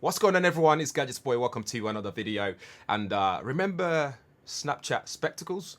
What's going on, everyone? It's GadgetsBoy. Welcome to another video. And remember Snapchat spectacles?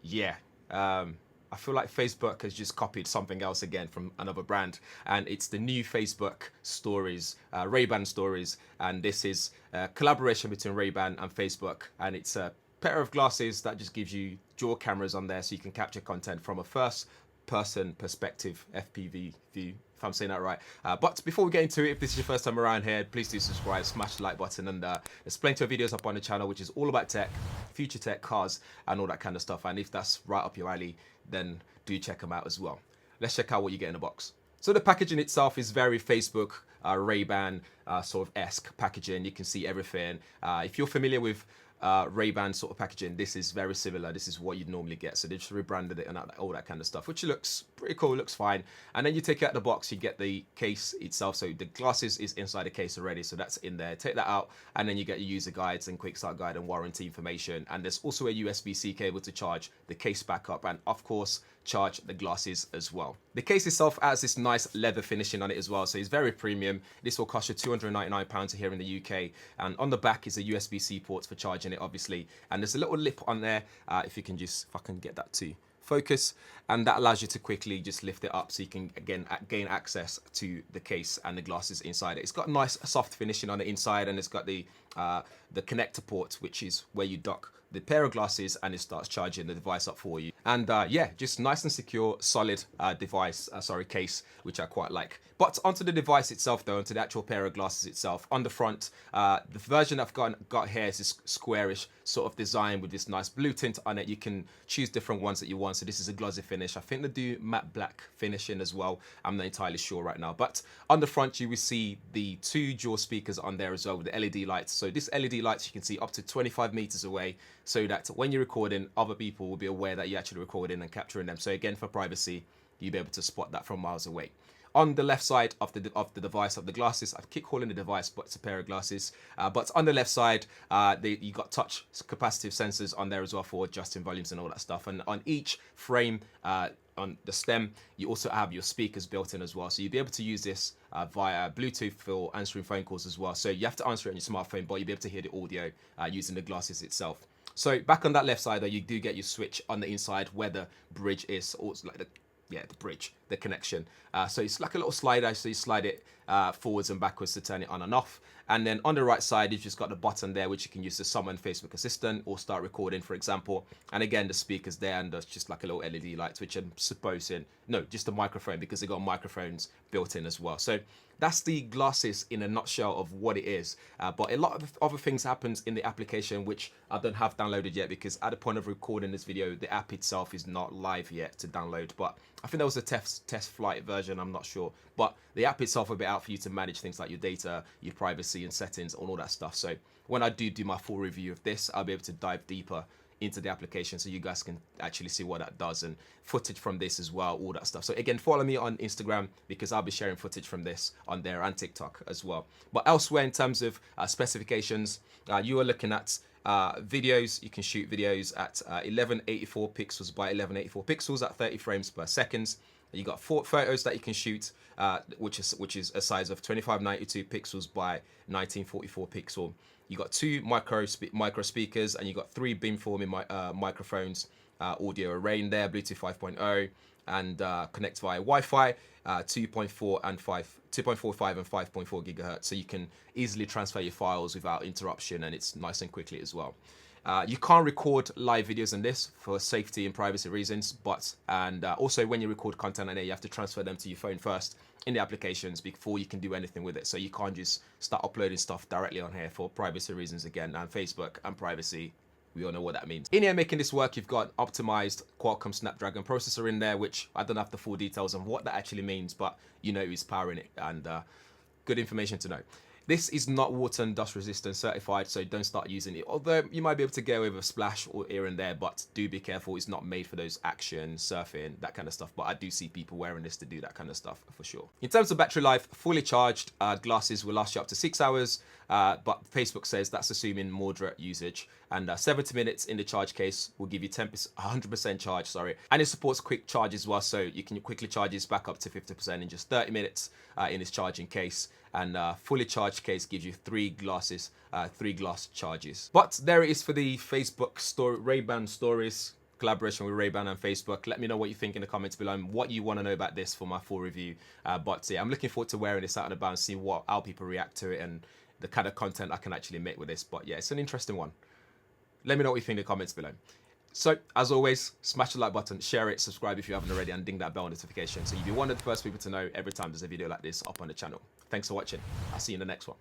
Yeah. I feel like Facebook has just copied something else again from another brand, and it's the new Facebook stories, Ray-Ban stories. And this is a collaboration between Ray-Ban and Facebook, and it's a pair of glasses that just gives you dual cameras on there, so you can capture content from a first-person perspective FPV view, if I'm saying that right. But before we get into it, if this is your first time around here, please do subscribe, smash the like button, and there's plenty of videos up on the channel which is all about tech, future tech, cars, and all that kind of stuff. And if that's right up your alley, then do check them out as well. Let's check out what you get in the box. So the packaging itself is very Facebook, Ray-Ban sort of esque packaging. You can see everything. If you're familiar with Ray-Ban sort of packaging, this is very similar. This is what you'd normally get. So they just rebranded it and all that kind of stuff, which looks pretty cool, looks fine. And then you take out the box, you get the case itself. So the glasses is inside the case already, so that's in there. Take that out, and then you get your user guides and quick start guide and warranty information. And there's also a USB-C cable to charge the case back up, and of course charge the glasses as well. The case itself has this nice leather finishing on it as well, so it's very premium. This will cost you £299 here in the UK, and on the back is a USB-C port for charging it, obviously, and there's a little lip on there, if you can just, if I can get that to focus, and that allows you to quickly just lift it up so you can again gain access to the case and the glasses inside it. It's got a nice soft finishing on the inside, and it's got the connector port, which is where you dock the pair of glasses and it starts charging the device up for you. And yeah, just nice and secure, solid case, which I quite like. But onto the device itself though, onto the actual pair of glasses itself. On the front, the version I've got here is this squarish sort of design with this nice blue tint on it. You can choose different ones that you want. So this is a glossy finish. I think they do matte black finishing as well. I'm not entirely sure right now. But on the front, you will see the two dual speakers on there as well with the LED lights. So this LED lights you can see up to 25 meters away, so that when you're recording, other people will be aware that you're actually recording and capturing them. So again, for privacy, you'll be able to spot that from miles away. On the left side of the device, of the glasses, I keep calling the device, but it's a pair of glasses. But on the left side, you got touch capacitive sensors on there as well for adjusting volumes and all that stuff. And on each frame, on the stem, you also have your speakers built in as well. So you'll be able to use this via Bluetooth for answering phone calls as well. So you have to answer it on your smartphone, but you'll be able to hear the audio using the glasses itself. So back on that left side though, you do get your switch on the inside where the bridge is, or it's like the bridge, the connection. So it's like a little slider, so you slide it forwards and backwards to turn it on and off. And then on the right side, you've just got the button there, which you can use to summon Facebook Assistant or start recording, for example. And again, the speaker's there, and there's just like a little LED light, which I'm supposing, no, just a microphone, because they got microphones built in as well. So that's the glasses in a nutshell of what it is. But a lot of other things happens in the application, which I don't have downloaded yet, because at the point of recording this video, the app itself is not live yet to download. But I think there was a test flight version, I'm not sure. But the app itself will be out for you to manage things like your data, your privacy and settings, and all that stuff. So when I do my full review of this, I'll be able to dive deeper into the application so you guys can actually see what that does, and footage from this as well, all that stuff. So again, follow me on Instagram, because I'll be sharing footage from this on there, and TikTok as well. But elsewhere, in terms of specifications, you are looking at videos. You can shoot videos at 1184 pixels by 1184 pixels at 30 frames per second. You got 4 photos that you can shoot, which is a size of 2592 pixels by 1944 pixel. You got 2 micro speakers, and you got 3 beamforming microphones, audio array in there, Bluetooth 5.0, and connect via Wi-Fi, 2.4 and 2.45 and 5.4 gigahertz. So you can easily transfer your files without interruption, and it's nice and quickly as well. You can't record live videos on this for safety and privacy reasons, but also when you record content on there, you have to transfer them to your phone first in the applications before you can do anything with it. So you can't just start uploading stuff directly on here for privacy reasons again, and Facebook and privacy. We all know what that means. In here, making this work, you've got optimized Qualcomm Snapdragon processor in there, which I don't have the full details on what that actually means, but you know who's powering it, and good information to know. This is not water and dust resistant certified, so don't start using it. Although you might be able to get away with a splash or here and there, but do be careful. It's not made for those action, surfing, that kind of stuff. But I do see people wearing this to do that kind of stuff for sure. In terms of battery life, fully charged glasses will last you up to 6 hours. But Facebook says that's assuming moderate usage. And 70 minutes in the charge case will give you 100% charge, sorry. And it supports quick charge as well, so you can quickly charge this back up to 50% in just 30 minutes in this charging case. and fully charged case gives you 3 glasses, 3 glass charges. But there it is for the Facebook story, Ray-Ban stories, collaboration with Ray-Ban and Facebook. Let me know what you think in the comments below and what you want to know about this for my full review. But yeah, I'm looking forward to wearing this out and about and see how people react to it and the kind of content I can actually make with this. But yeah, it's an interesting one. Let me know what you think in the comments below. So, as always, smash the like button, share it, subscribe if you haven't already, and ding that bell notification so you'll be one of the first people to know every time there's a video like this up on the channel. Thanks for watching. I'll see you in the next one.